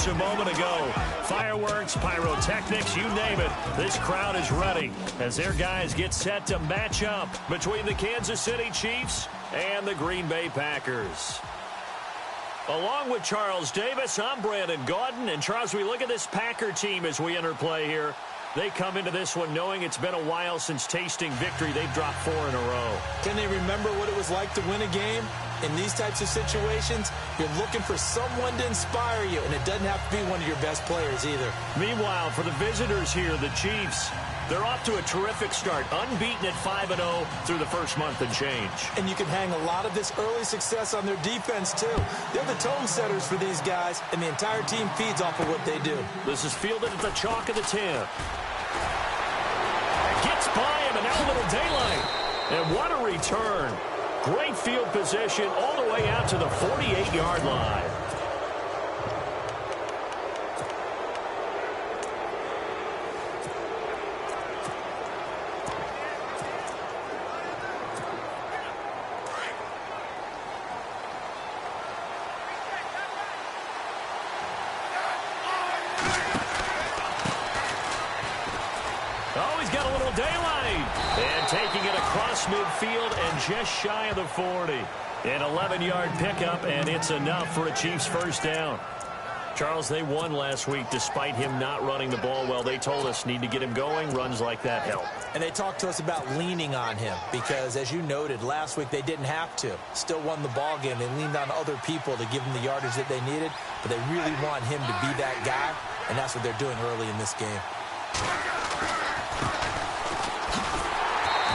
a moment ago. Fireworks, pyrotechnics, you name it. This crowd is ready as their guys get set to match up between the Kansas City Chiefs and the Green Bay Packers. Along with Charles Davis, I'm Brandon Gaudin. And Charles, we look at this Packer team as we enter play here. They come into this one knowing it's been a while since tasting victory. They've dropped 4 in a row. Can they remember what it was like to win a game? In these types of situations, you're looking for someone to inspire you, and it doesn't have to be one of your best players either. Meanwhile, for the visitors here, the Chiefs, they're off to a terrific start, unbeaten at 5-0 through the first month and change. And you can hang a lot of this early success on their defense, too. They're the tone setters for these guys, and the entire team feeds off of what they do. This is fielded at the chalk of the 10. Gets by him, and now a little daylight. And what a return. Great field position all the way out to the 48-yard line. Oh, he's got a little daylight. And taking it across midfield and just shy of the 40. An 11-yard pickup, and it's enough for a Chiefs first down. Charles, they won last week despite him not running the ball well. They told us need to get him going. Runs like that help. And they talked to us about leaning on him because, as you noted, last week they didn't have to. Still won the ball game. They leaned on other people to give them the yardage that they needed, but they really want him to be that guy, and that's what they're doing early in this game.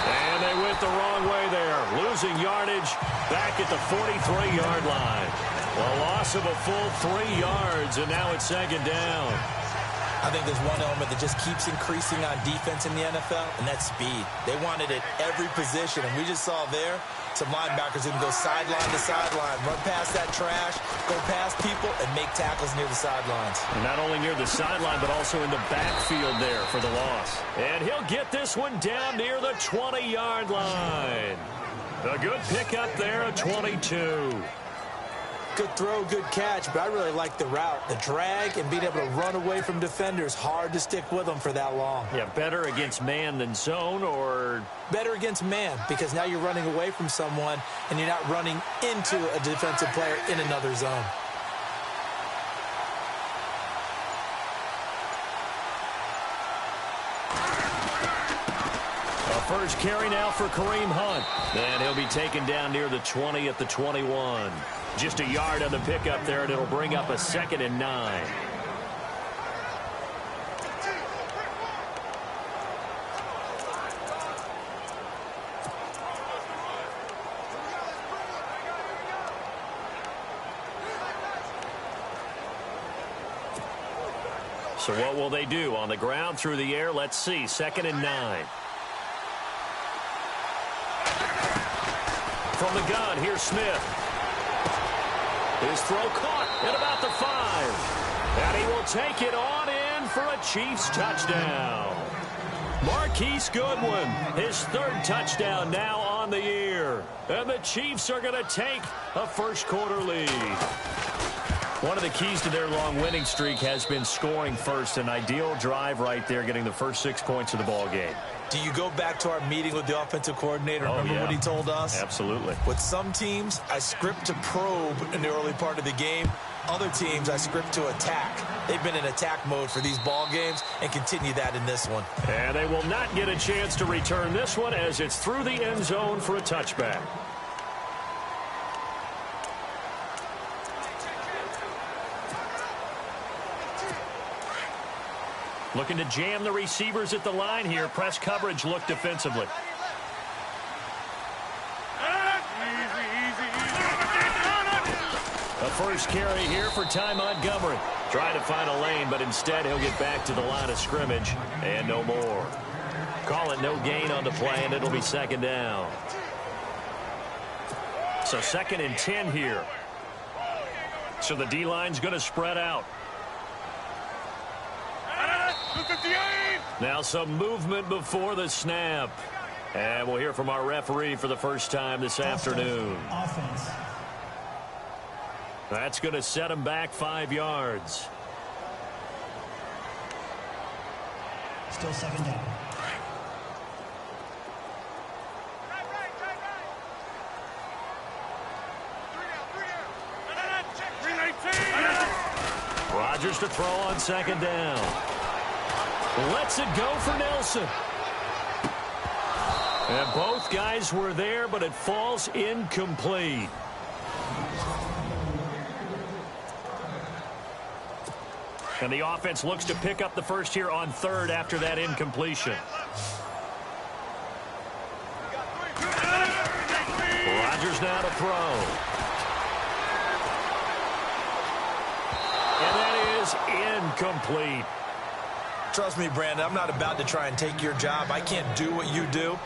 And they went the wrong way there, losing yardage back at the 43-yard line. A loss of a full 3 yards, and now it's second down. I think there's one element that just keeps increasing on defense in the NFL, and that's speed. They want it at every position, and we just saw there some linebackers who can go sideline to sideline, run past that trash, go past people, and make tackles near the sidelines. And not only near the sideline, but also in the backfield there for the loss. And he'll get this one down near the 20-yard line. A good pickup there at 22. Good throw, good catch, but I really like the route. The drag and being able to run away from defenders, hard to stick with them for that long. Yeah, better against man than zone, or? Better against man, because now you're running away from someone and you're not running into a defensive player in another zone. First carry now for Kareem Hunt. And he'll be taken down near the 20 at the 21. Just a yard on the pickup there, and it'll bring up a 2nd and 9. So what will they do? On the ground, through the air, let's see. 2nd and 9. From the gun, here's Smith. His throw caught at about the 5. And he will take it on in for a Chiefs touchdown. Marquise Goodwin, his 3rd touchdown now on the year. And the Chiefs are going to take a first-quarter lead. One of the keys to their long winning streak has been scoring first. An ideal drive right there, getting the first 6 points of the ball game. Do you go back to our meeting with the offensive coordinator? Remember what he told us? Absolutely. With some teams, I script to probe in the early part of the game. Other teams, I script to attack. They've been in attack mode for these ball games and continue that in this one. And they will not get a chance to return this one as it's through the end zone for a touchback. Looking to jam the receivers at the line here. Press coverage look defensively. A first carry here for Ty Montgomery. Trying to find a lane, but instead he'll get back to the line of scrimmage. And no more. Call it no gain on the play, and it'll be 2nd down. So 2nd and 10 here. So the D-line's going to spread out. Now some movement before the snap. And we'll hear from our referee for the first time this afternoon. Offense. That's going to set him back 5 yards. Still second down. Rodgers to throw on second down. Lets it go for Nelson. And both guys were there, but it falls incomplete. And the offense looks to pick up the first here on third after that incompletion. Rodgers now to throw. And that is incomplete. Trust me, Brandon, I'm not about to try and take your job. I can't do what you do.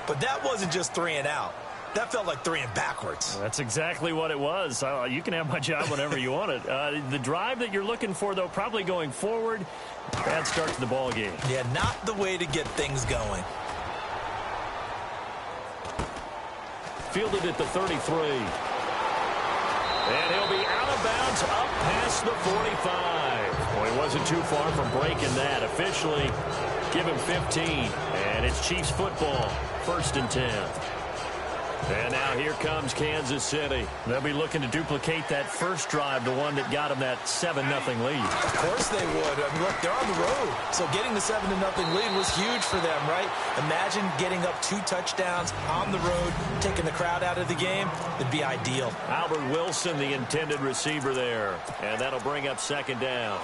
But that wasn't just 3 and out. That felt like 3 and backwards. That's exactly what it was. You can have my job whenever you want it. The drive that you're looking for, though, probably going forward. Bad start to the ball game. Yeah, not the way to get things going. Fielded at the 33. And he'll be out of bounds up past the 45. Well, he wasn't too far from breaking that. Officially, give him 15. And it's Chiefs football, 1st and 10. And now here comes Kansas City. They'll be looking to duplicate that first drive, the one that got them that 7-0 lead. Of course they would. I mean, look, they're on the road. So getting the 7-0 lead was huge for them, right? Imagine getting up 2 touchdowns on the road, taking the crowd out of the game. It'd be ideal. Albert Wilson, the intended receiver there. And that'll bring up second down.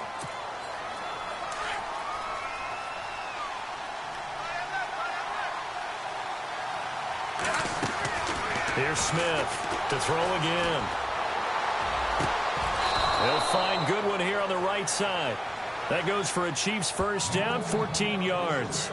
Here's Smith to throw again. He'll find Goodwin here on the right side. That goes for a Chiefs first down, 14 yards.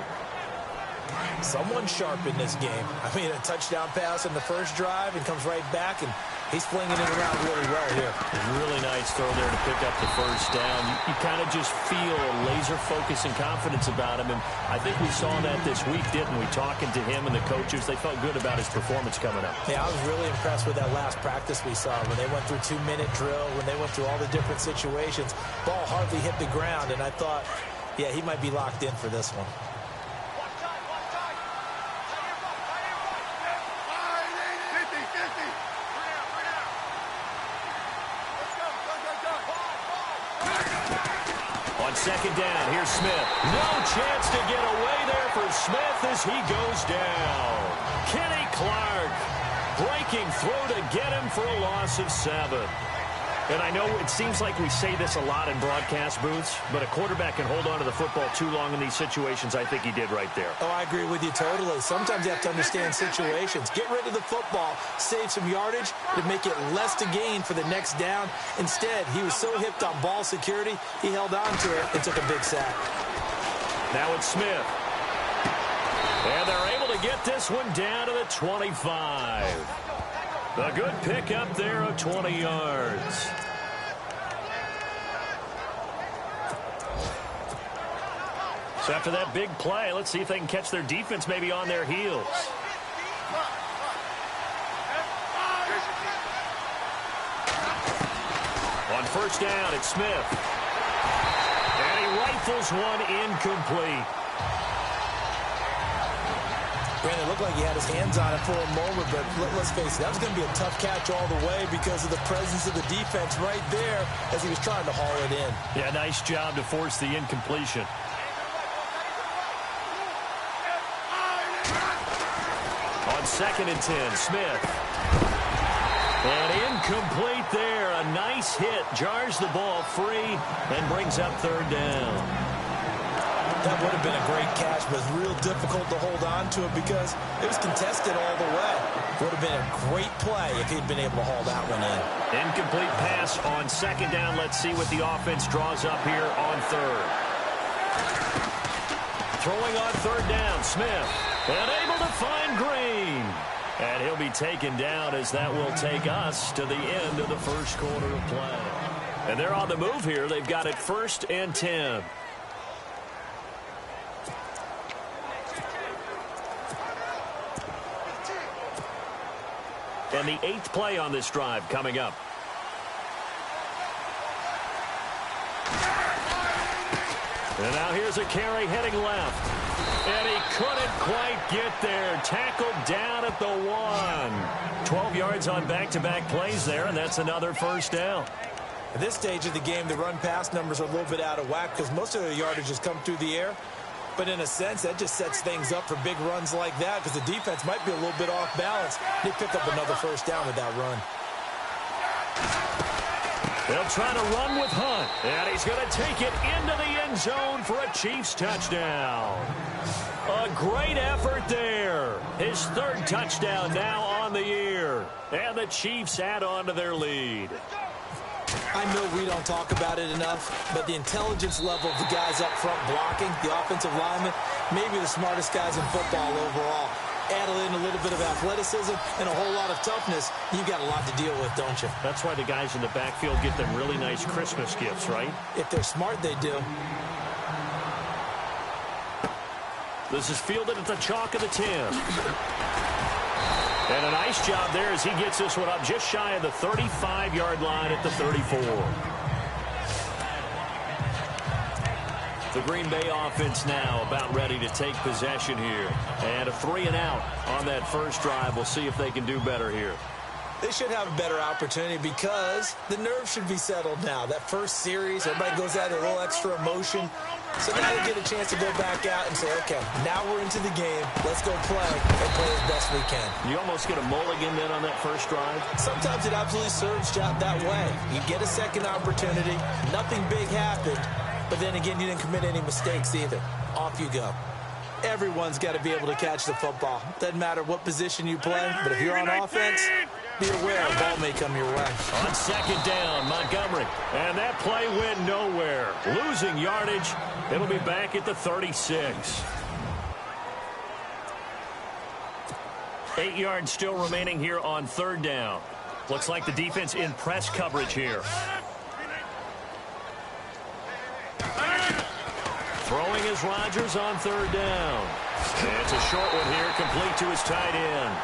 Someone sharp in this game. I mean, a touchdown pass in the first drive and comes right back, and he's flinging it around really well here. Really nice throw there to pick up the first down. You kind of just feel a laser focus and confidence about him, and I think we saw that this week, didn't we? Talking to him and the coaches, they felt good about his performance coming up. Yeah, I was really impressed with that last practice we saw when they went through 2-minute drill, when they went through all the different situations. Ball hardly hit the ground, and I thought, yeah, he might be locked in for this one. Second down, here's Smith. No chance to get away there for Smith as he goes down. Kenny Clark breaking through to get him for a loss of 7. And I know it seems like we say this a lot in broadcast booths, but a quarterback can hold on to the football too long in these situations. I think he did right there. Oh, I agree with you totally. Sometimes you have to understand situations. Get rid of the football, save some yardage to make it less to gain for the next down. Instead, he was so hipped on ball security, he held on to it and took a big sack. Now it's Smith. And they're able to get this one down to the 25. A good pickup there of 20 yards. So after that big play, let's see if they can catch their defense maybe on their heels. On first down, it's Smith. And he rifles one incomplete. Brandon, it looked like he had his hands on it for a moment, but let's face it, that was going to be a tough catch all the way because of the presence of the defense right there as he was trying to haul it in. Yeah, nice job to force the incompletion. On 2nd and 10, Smith. And incomplete there. A nice hit. Jars the ball free and brings up 3rd down. That would have been a great catch, but it's real difficult to hold on to it because it was contested all the way. Would have been a great play if he'd been able to haul that one in. Incomplete pass on 2nd down. Let's see what the offense draws up here on 3rd. Throwing on 3rd down, Smith. And able to find Green. And he'll be taken down as that will take us to the end of the first quarter of play. And they're on the move here. They've got it 1st and 10. And the 8th play on this drive coming up. And now here's a carry heading left. And he couldn't quite get there. Tackled down at the 1. 12 yards on back-to-back plays there, and that's another first down. At this stage of the game, the run-pass numbers are a little bit out of whack because most of the yardage has come through the air. But in a sense, that just sets things up for big runs like that because the defense might be a little bit off balance. They pick up another first down with that run. They'll try to run with Hunt, and he's going to take it into the end zone for a Chiefs touchdown. A great effort there. His third touchdown now on the year, and the Chiefs add on to their lead. I know we don't talk about it enough, but the intelligence level of the guys up front blocking, the offensive linemen, maybe the smartest guys in football overall. Add in a little bit of athleticism and a whole lot of toughness, you've got a lot to deal with, don't you? That's why the guys in the backfield get them really nice Christmas gifts, right? If they're smart, they do. This is fielded at the chalk of the 10. And a nice job there as he gets this one up just shy of the 35-yard line at the 34. The Green Bay offense now about ready to take possession here. And a 3-and-out on that first drive. We'll see if they can do better here. They should have a better opportunity because the nerves should be settled now. That first series, everybody goes out with a little extra emotion. So now they get a chance to go back out and say, okay, now we're into the game. Let's go play and play as best we can. You almost get a mulligan then on that first drive? Sometimes it absolutely serves that way. You get a second opportunity. Nothing big happened. But then again, you didn't commit any mistakes either. Off you go. Everyone's got to be able to catch the football. Doesn't matter what position you play, but if you're on offense, be aware a ball may come your way. On second down, Montgomery. And that play went nowhere. Losing yardage. It'll be back at the 36. 8 yards still remaining here on third down. Looks like the defense in press coverage here. Throwing is Rodgers on third down. And it's a short one here, complete to his tight end.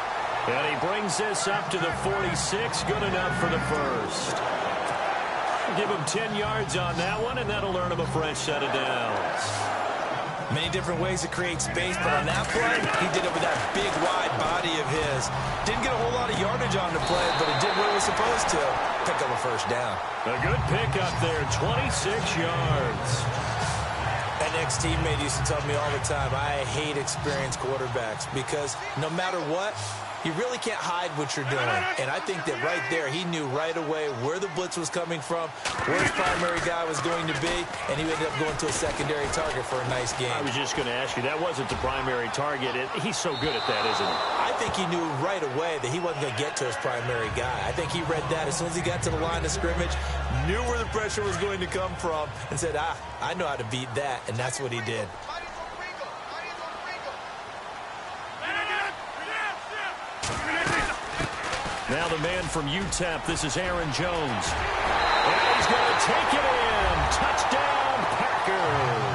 And he brings this up to the 46, good enough for the first. Give him 10 yards on that one, and that'll earn him a fresh set of downs. Many different ways to create space, but on that play, he did it with that big, wide body of his. Didn't get a whole lot of yardage on the play, but it did what it was supposed to. Pick up a first down. A good pickup there, 26 yards. An ex-teammate used to tell me all the time, I hate experienced quarterbacks because no matter what, you really can't hide what you're doing. And I think that right there, he knew right away where the blitz was coming from, where his primary guy was going to be, and he ended up going to a secondary target for a nice game. I was just going to ask you, that wasn't the primary target. He's so good at that, isn't he? I think he knew right away that he wasn't going to get to his primary guy. I think he read that as soon as he got to the line of scrimmage, knew where the pressure was going to come from, and said, I know how to beat that, and that's what he did. Now the man from UTEP, this is Aaron Jones. And he's going to take it in. Touchdown, Packers.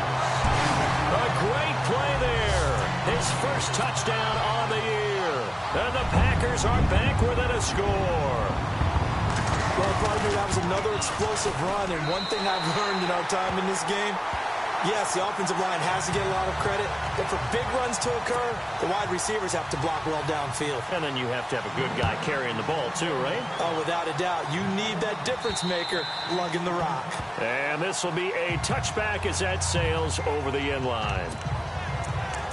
A great play there. His first touchdown on the year. And the Packers are back within a score. Well, partner, that was another explosive run, and one thing I've learned in our time in this game, yes, the offensive line has to get a lot of credit, but for big runs to occur, the wide receivers have to block well downfield. And then you have to have a good guy carrying the ball too, right? Oh, without a doubt. You need that difference maker lugging the rock. And this will be a touchback as that sails over the end line.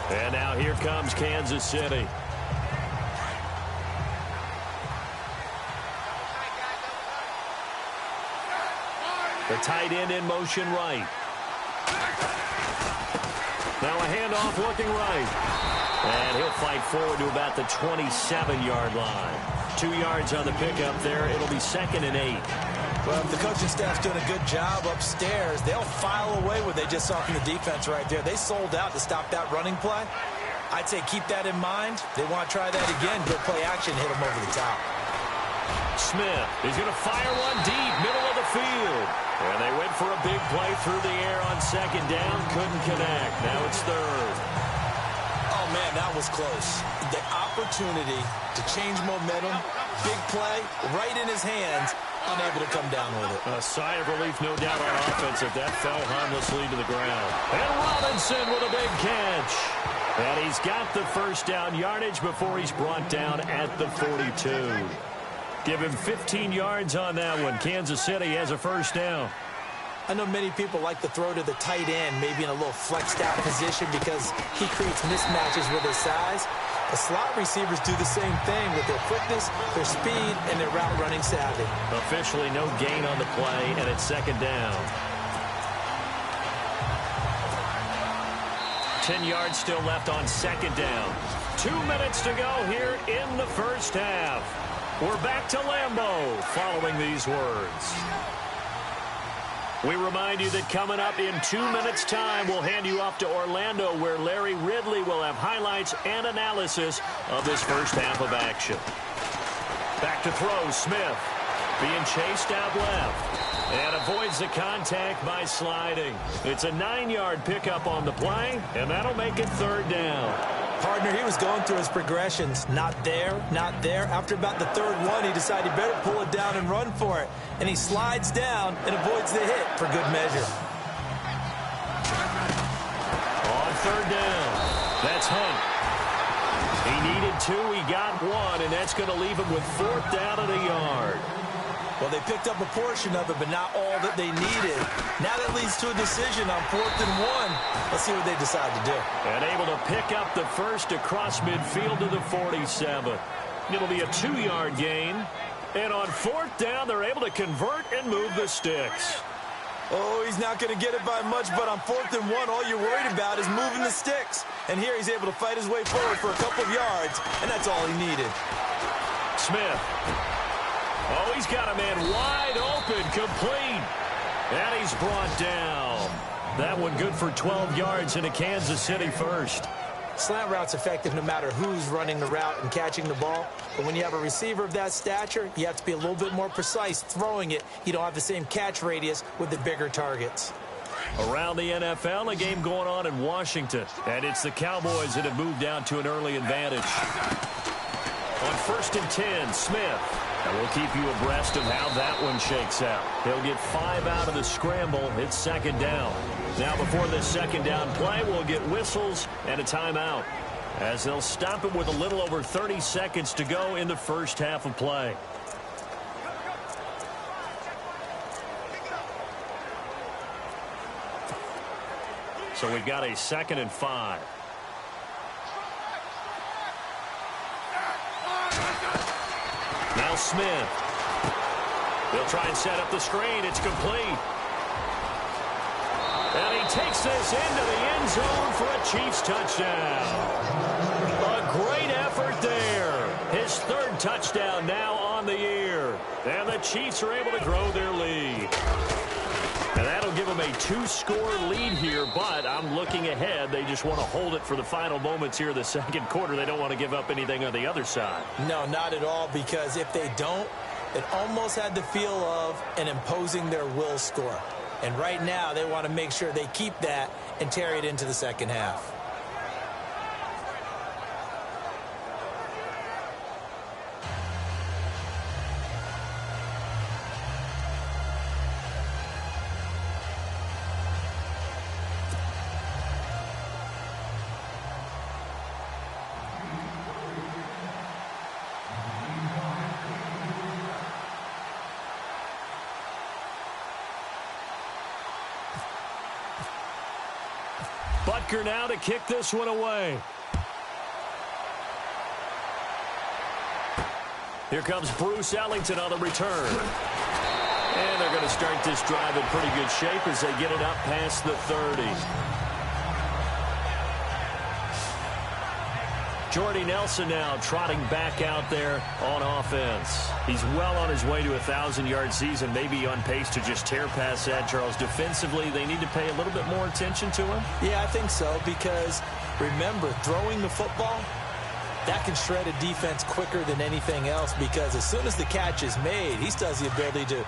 And now here comes Kansas City. The tight end in motion right. Now a handoff looking right. And he'll fight forward to about the 27-yard line. 2 yards on the pickup there. It'll be 2nd and 8. Well, if the coaching staff's doing a good job upstairs, they'll file away what they just saw from the defense right there. They sold out to stop that running play. I'd say keep that in mind. They want to try that again. Go play action, hit them over the top. Smith is going to fire one deep, middle of the field. And they went for a big play through the air on second down. Couldn't connect. Now it's third. Oh, man, that was close. The opportunity to change momentum, big play, right in his hands, unable to come down with it. A sigh of relief, no doubt, on offense if that fell harmlessly to the ground. And Robinson with a big catch. And he's got the first down yardage before he's brought down at the 42. Give him 15 yards on that one. Kansas City has a first down. I know many people like to throw to the tight end, maybe in a little flexed out position because he creates mismatches with his size. The slot receivers do the same thing with their quickness, their speed, and their route running savvy. Officially no gain on the play, and it's second down. 10 yards still left on second down. 2 minutes to go here in the first half. We're back to Lambeau following these words. We remind you that coming up in 2 minutes' time, we'll hand you off to Orlando, where Larry Ridley will have highlights and analysis of this first half of action. Back to throw, Smith being chased out left and avoids the contact by sliding. It's a 9-yard pickup on the play, and that'll make it third down. Partner, he was going through his progressions. Not there, not there. After about the third one, he decided he better pull it down and run for it. And he slides down and avoids the hit for good measure. On third down, that's Hunt. He needed 2, he got 1, and that's going to leave him with fourth down and a yard. Well, they picked up a portion of it, but not all that they needed. Now that leads to a decision on 4th and 1. Let's see what they decide to do. And able to pick up the first across midfield to the 47. It'll be a 2-yard gain. And on 4th down, they're able to convert and move the sticks. Oh, he's not going to get it by much, but on 4th and 1, all you're worried about is moving the sticks. And here he's able to fight his way forward for a couple of yards, and that's all he needed. Smith. Oh, he's got a man wide open, complete. And he's brought down. That one good for 12 yards in a Kansas City first. Slant route's effective no matter who's running the route and catching the ball. But when you have a receiver of that stature, you have to be a little bit more precise throwing it. You don't have the same catch radius with the bigger targets. Around the NFL, a game going on in Washington. And it's the Cowboys that have moved down to an early advantage. On 1st and 10, Smith. And we'll keep you abreast of how that one shakes out. He'll get 5 out of the scramble. It's second down. Now before this second down play, we'll get whistles and a timeout, as they'll stop him with a little over 30 seconds to go in the first half of play. So we've got a 2nd and 5. Now Smith. They'll try and set up the screen. It's complete. And he takes this into the end zone for a Chiefs touchdown. A great effort there. His 3rd touchdown now on the year. And the Chiefs are able to grow their lead. And that'll give them a 2-score lead here, but I'm looking ahead. They just want to hold it for the final moments here of the second quarter. They don't want to give up anything on the other side. No, not at all, because if they don't, it almost had the feel of an imposing their will score. And right now, they want to make sure they keep that and carry it into the second half. Butker now to kick this one away. Here comes Bruce Ellington on the return. And they're going to start this drive in pretty good shape as they get it up past the 30. Jordy Nelson now trotting back out there on offense. He's well on his way to a 1,000-yard season, maybe on pace to just tear past that, Charles. Defensively, they need to pay a little bit more attention to him. Yeah, I think so, because remember, throwing the football, that can shred a defense quicker than anything else, because as soon as the catch is made, he still has the ability to,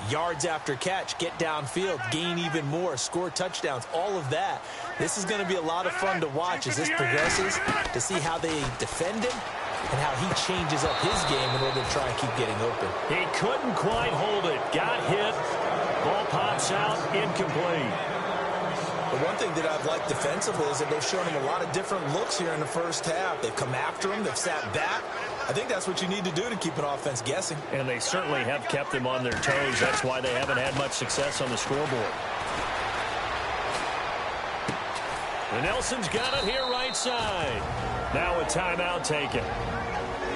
yards after catch, get downfield, gain even more, score touchdowns, all of that. This is going to be a lot of fun to watch as this progresses, to see how they defend him and how he changes up his game in order to try and keep getting open. He couldn't quite hold it. Got hit. Ball pops out, incomplete. The one thing that I've liked defensively is that they've shown him a lot of different looks here in the first half. They've come after him. They've sat back. I think that's what you need to do to keep an offense guessing. And they certainly have kept them on their toes. That's why they haven't had much success on the scoreboard. And Nelson's got it here right side. Now a timeout taken.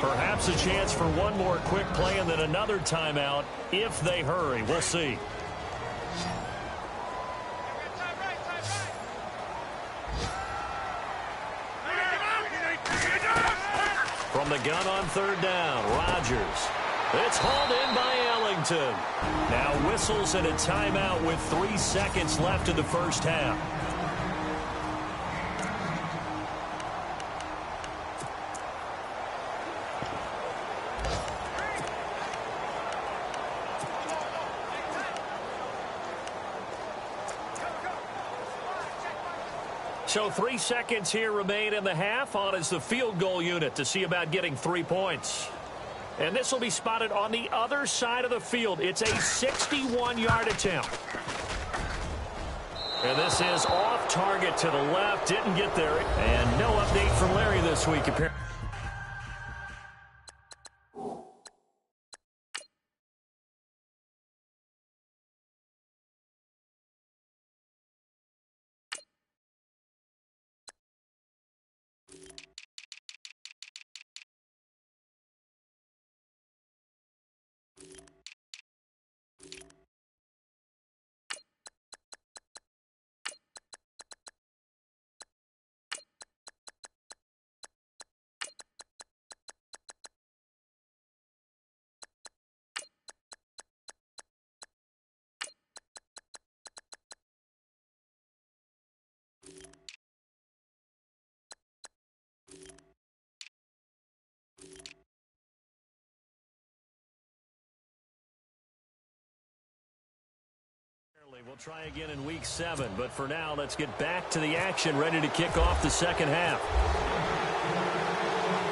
Perhaps a chance for one more quick play and then another timeout if they hurry. We'll see. From the gun on third down, Rodgers. It's hauled in by Ellington. Now whistles and a timeout with 3 seconds left in the first half. So 3 seconds here remain in the half. On is the field goal unit to see about getting 3 points. And this will be spotted on the other side of the field. It's a 61-yard attempt. And this is off target to the left. Didn't get there. And no update from Larry this week. We'll try again in week 7, but for now, let's get back to the action, ready to kick off the second half.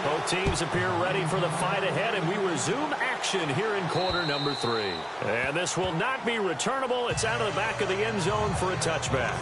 Both teams appear ready for the fight ahead, and we resume action here in quarter number 3. And this will not be returnable. It's out of the back of the end zone for a touchback.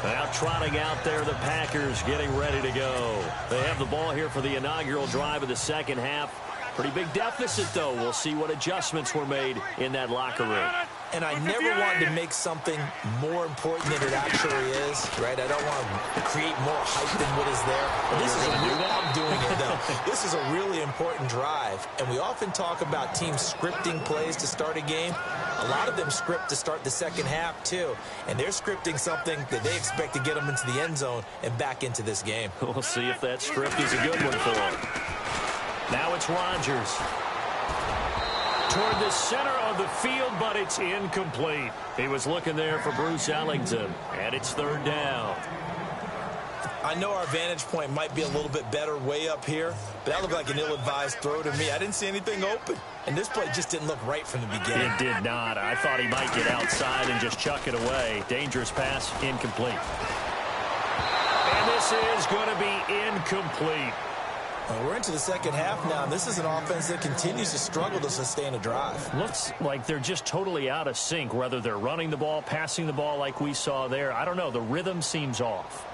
Now trotting out there, the Packers getting ready to go. They have the ball here for the inaugural drive of the second half. Pretty big deficit, though. We'll see what adjustments were made in that locker room. And I never wanted to make something more important than it actually is, right? I don't want to create more hype than what is there. But this is I'm doing it, though. This is a really important drive. And we often talk about teams scripting plays to start a game. A lot of them script to start the second half, too. And they're scripting something that they expect to get them into the end zone and back into this game. We'll see if that script is a good one for them. Now it's Rodgers. Toward the center of the field, but it's incomplete. He was looking there for Bruce Ellington, and it's third down. I know our vantage point might be a little bit better way up here, but that looked like an ill-advised throw to me. I didn't see anything open, and this play just didn't look right from the beginning. It did not. I thought he might get outside and just chuck it away. Dangerous pass, incomplete. And this is going to be incomplete. We're into the second half now, and this is an offense that continues to struggle to sustain a drive. Looks like they're just totally out of sync, whether they're running the ball, passing the ball like we saw there. I don't know. The rhythm seems off.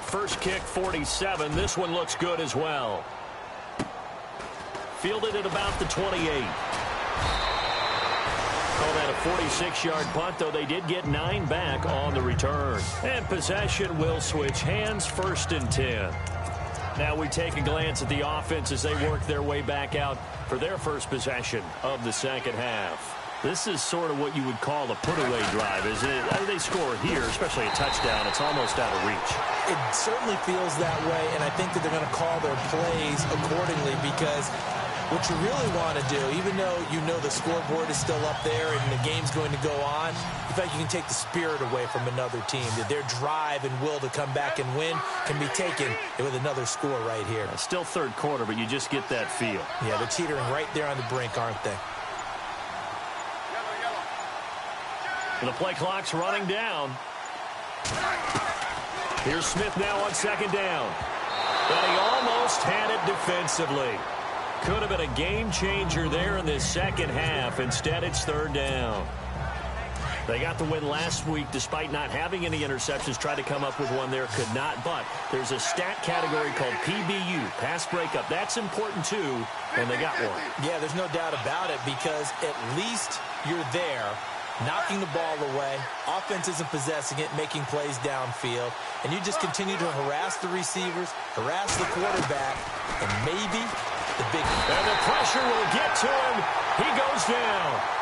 First kick, 47. This one looks good as well. Fielded at about the 28. Call that a 46-yard punt, though they did get 9 back on the return. And possession will switch hands, 1st and 10. Now we take a glance at the offense as they work their way back out for their first possession of the second half. This is sort of what you would call a put-away drive, isn't it? I mean, they score here, especially a touchdown. It's almost out of reach. It certainly feels that way, and I think that they're going to call their plays accordingly because what you really want to do, even though you know the scoreboard is still up there and the game's going to go on, in fact, you can take the spirit away from another team. That their drive and will to come back and win can be taken with another score right here. Still third quarter, but you just get that feel. Yeah, they're teetering right there on the brink, aren't they? The play clock's running down. Here's Smith now on second down. But he almost had it defensively. Could have been a game changer there in this second half. Instead, it's third down. They got the win last week despite not having any interceptions. Tried to come up with one there, could not. But there's a stat category called PBU, pass breakup. That's important too, and they got one. Yeah, there's no doubt about it because at least you're there, knocking the ball away. Offense isn't possessing it, making plays downfield. And you just continue to harass the receivers, harass the quarterback, and maybe the big... And the pressure will get to him. He goes down.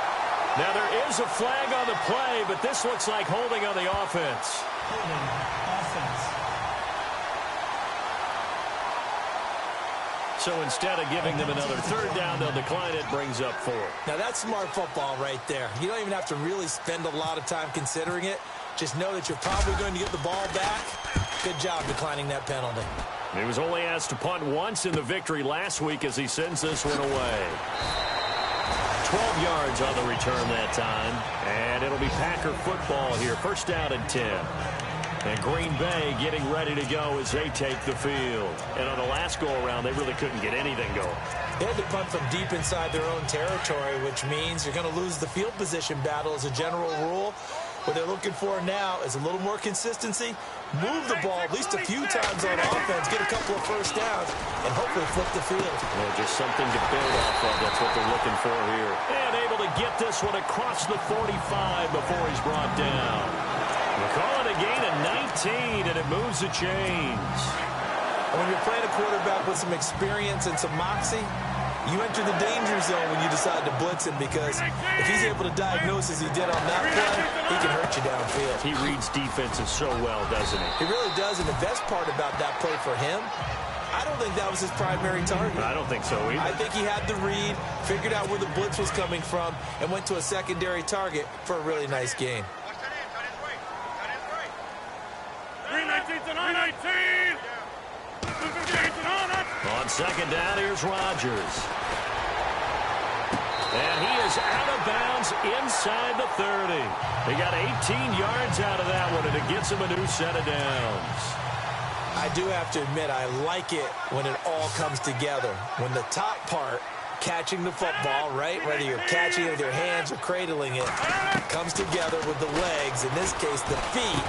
Now, there is a flag on the play, but this looks like holding on the offense. Holding offense. So instead of giving them another third down, they'll decline it, brings up 4. Now, that's smart football right there. You don't even have to really spend a lot of time considering it. Just know that you're probably going to get the ball back. Good job declining that penalty. He was only asked to punt once in the victory last week as he sends this one away. 12 yards on the return that time. And it'll be Packer football here. First down and 10. And Green Bay getting ready to go as they take the field. And on the last go-around, they really couldn't get anything going. They had to punt from deep inside their own territory, which means you're going to lose the field position battle as a general rule. What they're looking for now is a little more consistency, move the ball at least a few times on offense, get a couple of first downs, and hopefully flip the field. Well, just something to build off of. That's what they're looking for here. And able to get this one across the 45 before he's brought down. We'll call it a gain of 19, and it moves the chains. When you're playing a quarterback with some experience and some moxie, you enter the danger zone when you decide to blitz him because if he's able to diagnose as he did on that play, he can hurt you downfield. He reads defenses so well, doesn't he? He really does, and the best part about that play for him, I don't think that was his primary target. I don't think so either. I think he had the read, figured out where the blitz was coming from, and went to a secondary target for a really nice gain. 319 to 919. On second down, here's Rodgers. And he is out of bounds inside the 30. He got 18 yards out of that one, and it gets him a new set of downs. I do have to admit, I like it when it all comes together. When the top part, catching the football, right, whether you're catching it with your hands or cradling it, comes together with the legs, in this case the feet,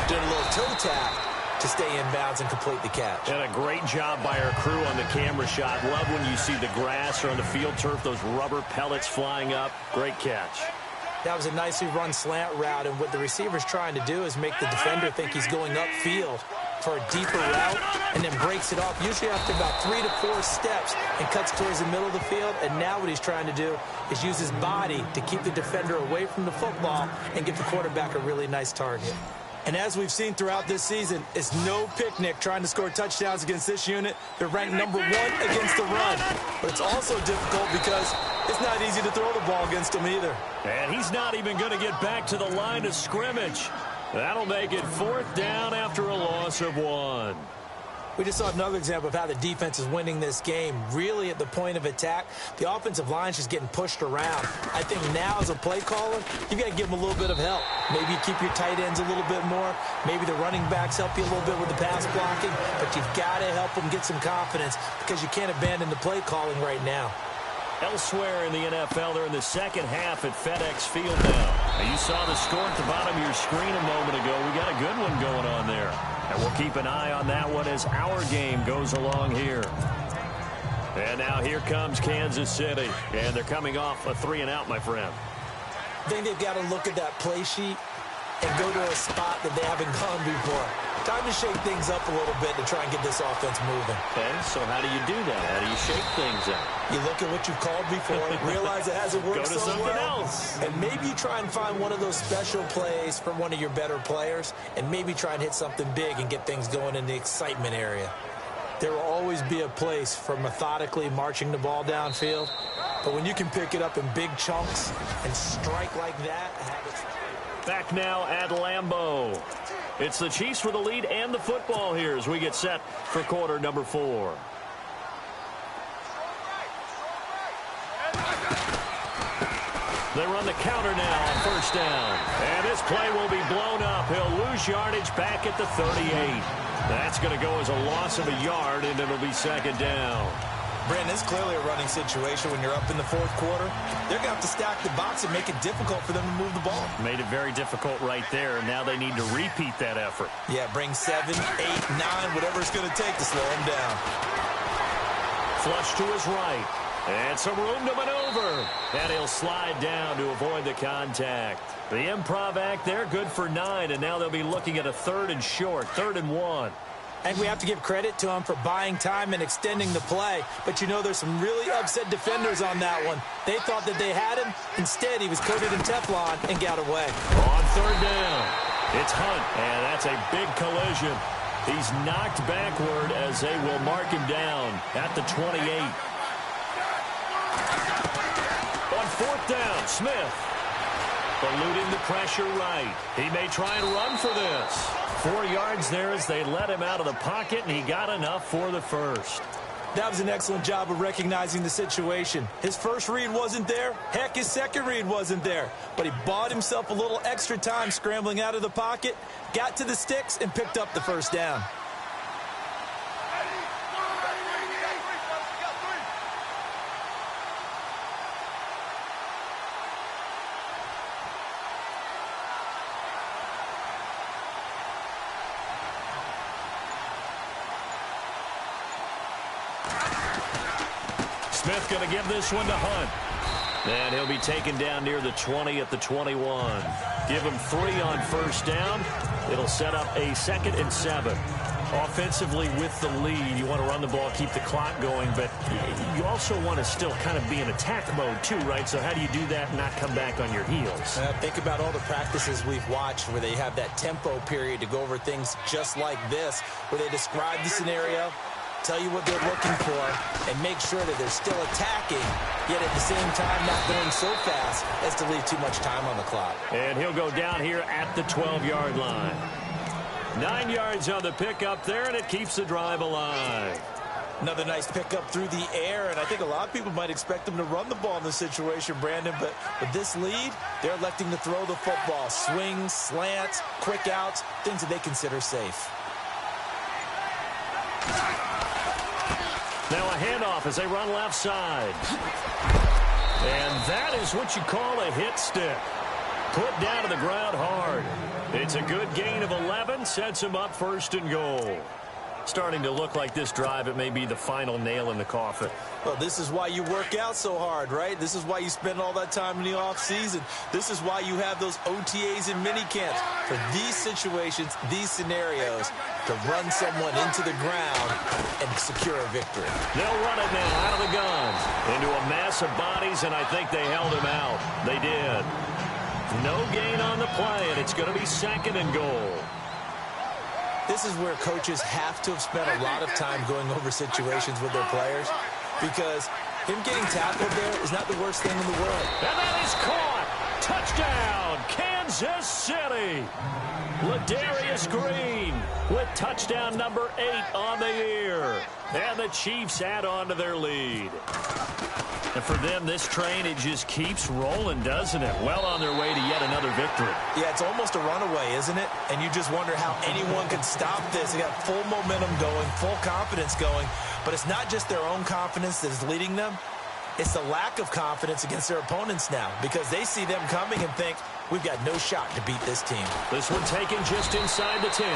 doing a little toe tap to stay in bounds and complete the catch. And a great job by our crew on the camera shot. Love when you see the grass or on the field turf, those rubber pellets flying up. Great catch. That was a nicely run slant route, and what the receiver's trying to do is make the defender think he's going upfield for a deeper route and then breaks it off, usually after about 3 to 4 steps, and cuts towards the middle of the field. And now what he's trying to do is use his body to keep the defender away from the football and give the quarterback a really nice target. And as we've seen throughout this season, it's no picnic trying to score touchdowns against this unit. They're ranked number 1 against the run. But it's also difficult because it's not easy to throw the ball against them either. And he's not even going to get back to the line of scrimmage. That'll make it 4th down after a loss of 1. We just saw another example of how the defense is winning this game. Really at the point of attack, the offensive line's just getting pushed around. I think now as a play caller, you've got to give them a little bit of help. Maybe you keep your tight ends a little bit more. Maybe the running backs help you a little bit with the pass blocking. But you've got to help them get some confidence because you can't abandon the play calling right now. Elsewhere in the NFL, they're in the second half at FedEx Field now. You saw the score at the bottom of your screen a moment ago. We got a good one going on there. And we'll keep an eye on that one as our game goes along here. And now here comes Kansas City. And they're coming off a 3-and-out, my friend. I think they've got to look at that play sheet and go to a spot that they haven't gone before. Time to shake things up a little bit to try and get this offense moving. Okay, so how do you do that? How do you shake things up? You look at what you've called before, realize it hasn't worked Go to so something well, else. and maybe you try and find one of those special plays from one of your better players, and maybe try and hit something big and get things going in the excitement area. There will always be a place for methodically marching the ball downfield, but when you can pick it up in big chunks and strike like that, have it. Back now at Lambeau. It's the Chiefs for the lead and the football here as we get set for quarter number 4. They run the counter now on first down. And this play will be blown up. He'll lose yardage back at the 38. That's going to go as a loss of a yard, and it'll be second down. Brandon, it's clearly a running situation when you're up in the fourth quarter. They're going to have to stack the box and make it difficult for them to move the ball. Made it very difficult right there. Now they need to repeat that effort. Yeah, bring 7, 8, 9, whatever it's going to take to slow him down. Flush to his right. And some room to maneuver. And he'll slide down to avoid the contact. The improv act there, good for 9. And now they'll be looking at a 3rd and short, 3rd and 1. And we have to give credit to him for buying time and extending the play. But, you know, there's some really upset defenders on that one. They thought that they had him. Instead, he was coated in Teflon and got away. On 3rd down, it's Hunt. And that's a big collision. He's knocked backward as they will mark him down at the 28. On 4th down, Smith. Eluding the pressure right. He may try and run for this. 4 yards there as they let him out of the pocket, and he got enough for the first. That was an excellent job of recognizing the situation. His first read wasn't there. Heck, his second read wasn't there. But he bought himself a little extra time scrambling out of the pocket, got to the sticks, and picked up the first down. Smith going to give this one to Hunt. And he'll be taken down near the 20 at the 21. Give him 3 on first down. It'll set up a 2nd and 7. Offensively with the lead, you want to run the ball, keep the clock going, but you also want to still kind of be in attack mode too, right? So how do you do that and not come back on your heels? Think about all the practices we've watched where they have that tempo period to go over things just like this, where they describe the scenario, tell you what they're looking for, and make sure that they're still attacking, yet at the same time not going so fast as to leave too much time on the clock. And he'll go down here at the 12-yard line. 9 yards on the pickup there, and it keeps the drive alive. Another nice pickup through the air, and I think a lot of people might expect them to run the ball in this situation, Brandon, but with this lead, they're electing to throw the football. Swings, slants, quick outs, things that they consider safe. Now a handoff as they run left side. And that is what you call a hit stick. Put down to the ground hard. It's a good gain of 11, sets him up 1st and goal. Starting to look like this drive, it may be the final nail in the coffin. Well, this is why you work out so hard, right? This is why you spend all that time in the offseason. This is why you have those OTAs and minicamps. For these situations, these scenarios, to run someone into the ground and secure a victory. They'll run it now out of the gun into a mass of bodies, and I think they held him out. They did. No gain on the play, and it's going to be 2nd and goal. This is where coaches have to have spent a lot of time going over situations with their players, because him getting tackled there is not the worst thing in the world. And that is caught. Touchdown, Kansas City. Ladarius Green with touchdown number 8 on the year. And the Chiefs add on to their lead. And for them, this train, it just keeps rolling, doesn't it? Well on their way to yet another victory. Yeah, it's almost a runaway, isn't it? And you just wonder how anyone can stop this. They got full momentum going, full confidence going. But it's not just their own confidence that is leading them. It's the lack of confidence against their opponents now, because they see them coming and think, we've got no shot to beat this team. This one taken just inside the 10.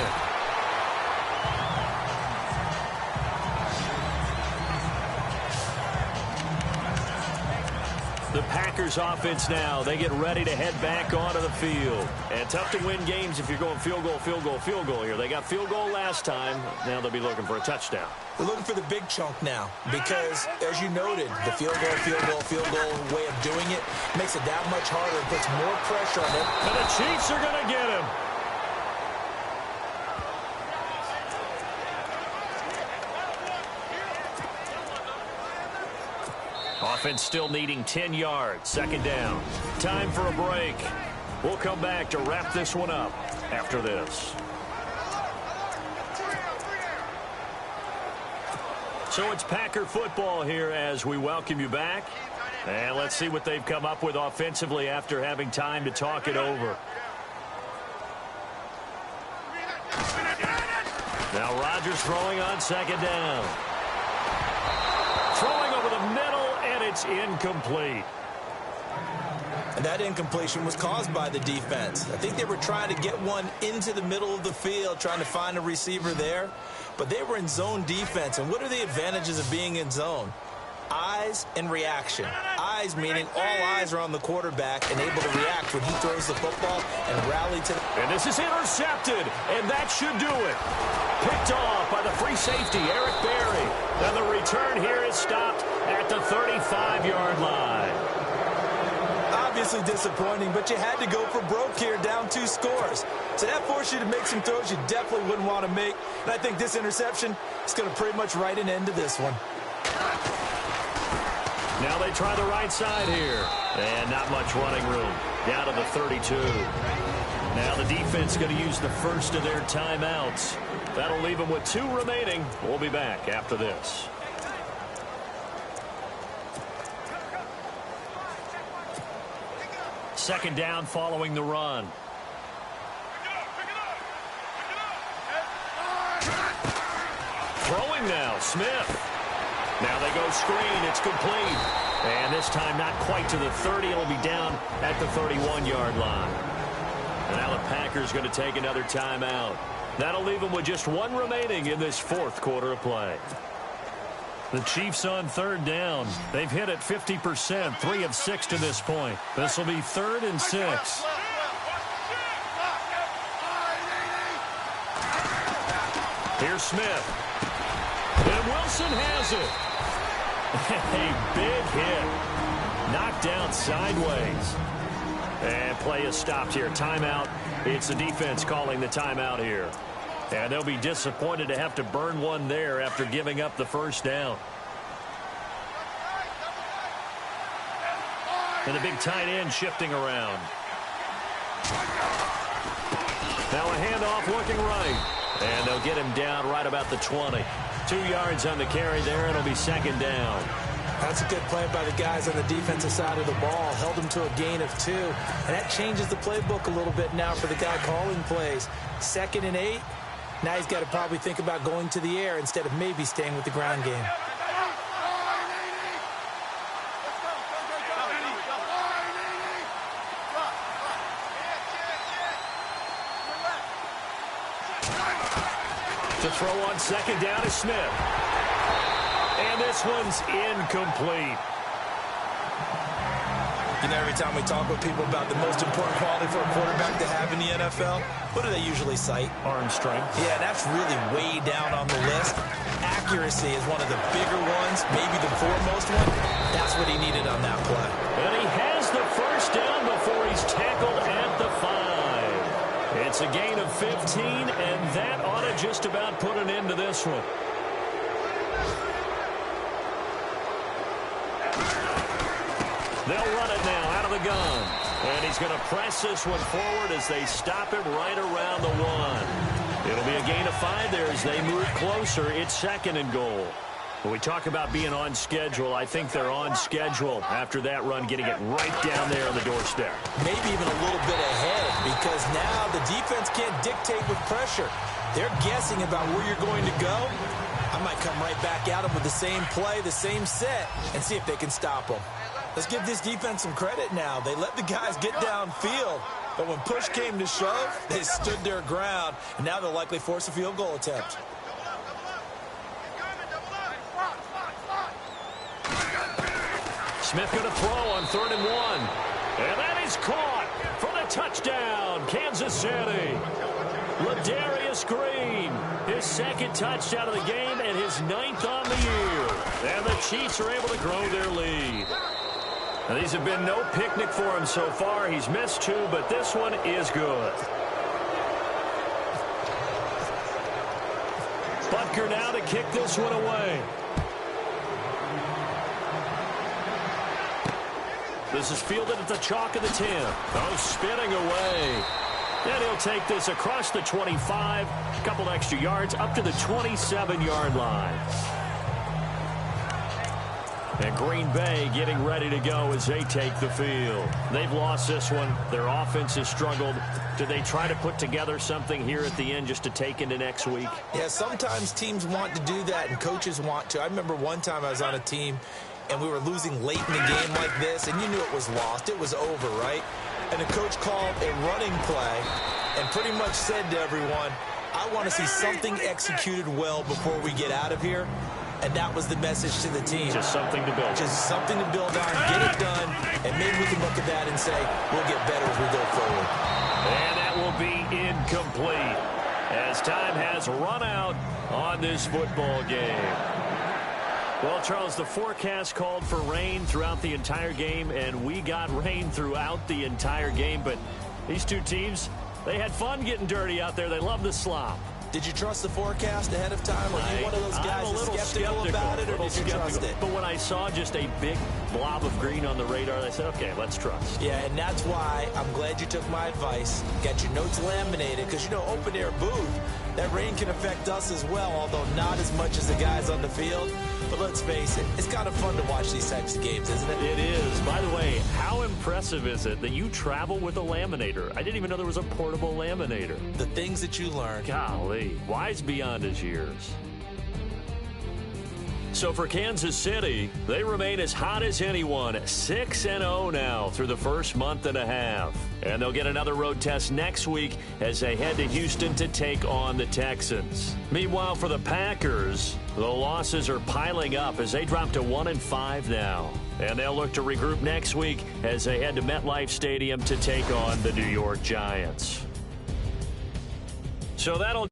The Packers offense now, they get ready to head back onto the field. And tough to win games if you're going field goal, field goal, field goal here. They got field goal last time. Now they'll be looking for a touchdown. They're looking for the big chunk now because, as you noted, the field goal way of doing it makes it that much harder and puts more pressure on them. And the Chiefs are going to get him. Offense still needing 10 yards. 2nd down. Time for a break. We'll come back to wrap this one up after this. So it's Packer football here as we welcome you back. And let's see what they've come up with offensively after having time to talk it over. Now Rodgers throwing on second down. Throwing over the middle, and it's incomplete. And that incompletion was caused by the defense. I think they were trying to get one into the middle of the field, trying to find a receiver there. But they were in zone defense. And what are the advantages of being in zone? Eyes and reaction. Eyes meaning all eyes are on the quarterback and able to react when he throws the football and rally to the... And this is intercepted, and that should do it. Picked off by the free safety, Eric Berry. And the return here is stopped at the 35-yard line. Obviously disappointing, but you had to go for broke here, down 2 scores. So that forced you to make some throws you definitely wouldn't want to make. And I think this interception is going to pretty much write an end to this one. Now they try the right side here. And not much running room. Down to the 32. Now the defense going to use the first of their timeouts. That'll leave them with 2 remaining. We'll be back after this. Second down following the run. Throwing now, Smith. Now they go screen. It's complete. And this time not quite to the 30. It'll be down at the 31-yard line. And now the Packers going to take another timeout. That'll leave them with just 1 remaining in this 4th quarter of play. The Chiefs on third down. They've hit it 50%, 3 of 6 to this point. This will be 3rd and 6. Here's Smith. And Wilson has it. A big hit. Knocked down sideways. And play is stopped here. Timeout. It's the defense calling the timeout here. And they'll be disappointed to have to burn one there after giving up the first down. And the big tight end shifting around. Now a handoff looking right. And they'll get him down right about the 20. 2 yards on the carry there. It'll be 2nd down. That's a good play by the guys on the defensive side of the ball. Held him to a gain of 2. And that changes the playbook a little bit now for the guy calling plays. 2nd and 8. Now he's got to probably think about going to the air instead of maybe staying with the ground game. To throw on second down is Smith. And this one's incomplete. You know, every time we talk with people about the most important quality for a quarterback to have in the NFL, what do they usually cite? Arm strength. Yeah, that's really way down on the list. Accuracy is one of the bigger ones, maybe the foremost one. That's what he needed on that play. And he has the first down before he's tackled at the 5. It's a gain of 15, and that ought to just about put an end to this one. They'll run it now out of the gun. And he's going to press this one forward as they stop him right around the 1. It'll be a gain of 5 there as they move closer. It's 2nd and goal. When we talk about being on schedule, I think they're on schedule after that run, getting it right down there on the doorstep. Maybe even a little bit ahead, because now the defense can't dictate with pressure. They're guessing about where you're going to go. I might come right back at them with the same play, the same set, and see if they can stop them. Let's give this defense some credit now. They let the guys get downfield, but when push came to shove, they stood their ground, and now they'll likely force a field goal attempt. Smith going to throw on 3rd and 1. And that is caught for the touchdown, Kansas City. Ladarius Green, his 2nd touchdown of the game and his 9th on the year. And the Chiefs are able to grow their lead. Now, these have been no picnic for him so far. He's missed 2, but this one is good. Butker now to kick this one away. This is fielded at the chalk of the 10. Oh, spinning away. And he'll take this across the 25, a couple extra yards, up to the 27-yard line. And Green Bay getting ready to go as they take the field. They've lost this one. Their offense has struggled. Do they try to put together something here at the end just to take into next week? Yeah, sometimes teams want to do that and coaches want to. I remember one time I was on a team and we were losing late in the game like this, and you knew it was lost. It was over, right? And the coach called a running play and pretty much said to everyone, I want to see something executed well before we get out of here. And that was the message to the team. Just something to build. Just something to build on, get it done, and maybe we can look at that and say, we'll get better as we go forward. And that will be incomplete as time has run out on this football game. Well, Charles, the forecast called for rain throughout the entire game, and we got rain throughout the entire game. But these two teams, they had fun getting dirty out there. They love the slop. Did you trust the forecast ahead of time? Were you one of those guys that's skeptical about it, or did you trust it? But when I saw just a big blob of green on the radar, I said, okay, let's trust. Yeah, and that's why I'm glad you took my advice. Get your notes laminated, because, you know, open-air booth, that rain can affect us as well, although not as much as the guys on the field. But let's face it, it's kind of fun to watch these types of games, isn't it? It is. By the way, how impressive is it that you travel with a laminator? I didn't even know there was a portable laminator. The things that you learn. Golly, wise beyond his years. So for Kansas City, they remain as hot as anyone, 6-0 now through the first month and a half. And they'll get another road test next week as they head to Houston to take on the Texans. Meanwhile, for the Packers, the losses are piling up as they drop to 1-5 now. And they'll look to regroup next week as they head to MetLife Stadium to take on the New York Giants. So that'll